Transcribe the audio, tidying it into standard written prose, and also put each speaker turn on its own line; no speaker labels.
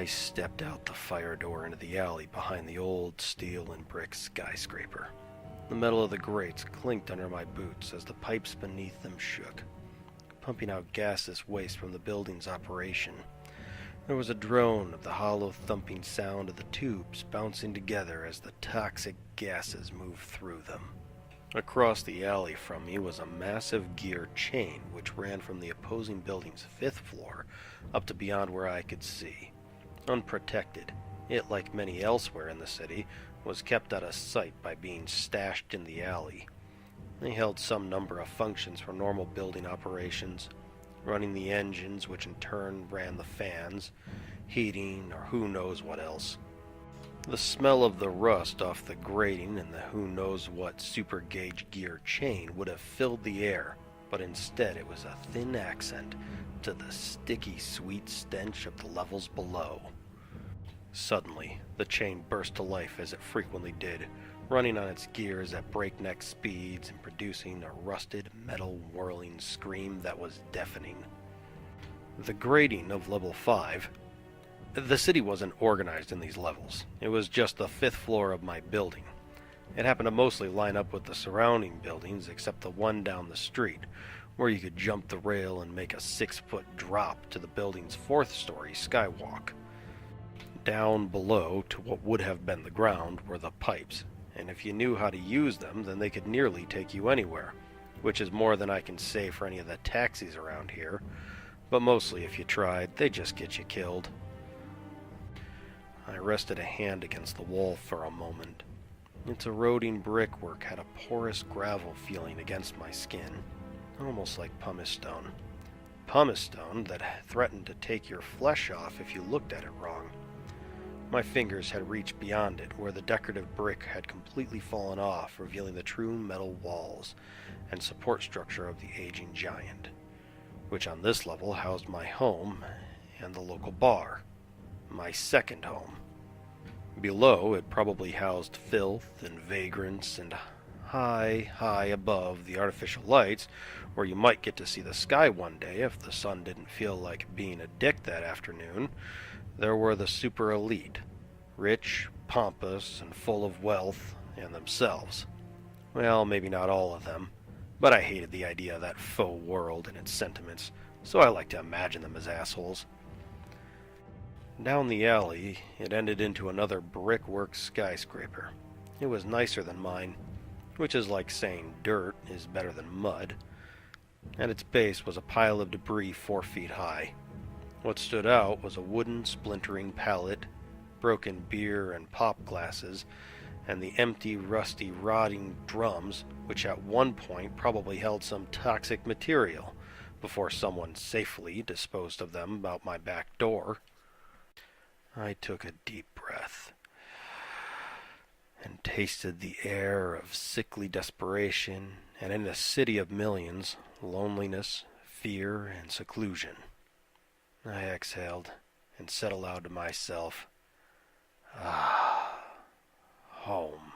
I stepped out the fire door into the alley behind the old steel and brick skyscraper. The metal of the grates clinked under my boots as the pipes beneath them shook, pumping out gaseous waste from the building's operation. There was a drone of the hollow thumping sound of the tubes bouncing together as the toxic gases moved through them. Across the alley from me was a massive gear chain which ran from the opposing building's 5th floor up to beyond where I could see. Unprotected, it, like many elsewhere in the city, was kept out of sight by being stashed in the alley. They held some number of functions for normal building operations, running the engines which in turn ran the fans, heating, or who knows what else. The smell of the rust off the grating and the who knows what super gauge gear chain would have filled the air, but instead it was a thin accent to the sticky sweet stench of the levels below. Suddenly, the chain burst to life as it frequently did, running on its gears at breakneck speeds and producing a rusted metal whirling scream that was deafening. The grating of level 5. The city wasn't organized in these levels. It was just the 5th floor of my building. It happened to mostly line up with the surrounding buildings except the one down the street, where you could jump the rail and make a 6-foot drop to the building's 4th story skywalk. Down below, to what would have been the ground, were the pipes, and if you knew how to use them, then they could nearly take you anywhere, which is more than I can say for any of the taxis around here, but mostly if you tried, they'd just get you killed. I rested a hand against the wall for a moment. Its eroding brickwork had a porous gravel feeling against my skin, almost like pumice stone. Pumice stone that threatened to take your flesh off if you looked at it wrong. My fingers had reached beyond it, where the decorative brick had completely fallen off, revealing the true metal walls and support structure of the aging giant, which on this level housed my home and the local bar, my second home. Below, it probably housed filth and vagrants, and high above the artificial lights, where you might get to see the sky one day if the sun didn't feel like being a dick that afternoon, there were the super elite, rich, pompous, and full of wealth, and themselves. Well, maybe not all of them, but I hated the idea of that faux world and its sentiments, so I like to imagine them as assholes. Down the alley, it ended into another brickwork skyscraper. It was nicer than mine, which is like saying dirt is better than mud. At its base was a pile of debris 4 feet high. What stood out was a wooden splintering pallet, broken beer and pop glasses, and the empty, rusty, rotting drums, which at one point probably held some toxic material, before someone safely disposed of them out my back door. I took a deep breath and tasted the air of sickly desperation, and in a city of millions, loneliness, fear, and seclusion. I exhaled and said aloud to myself, home.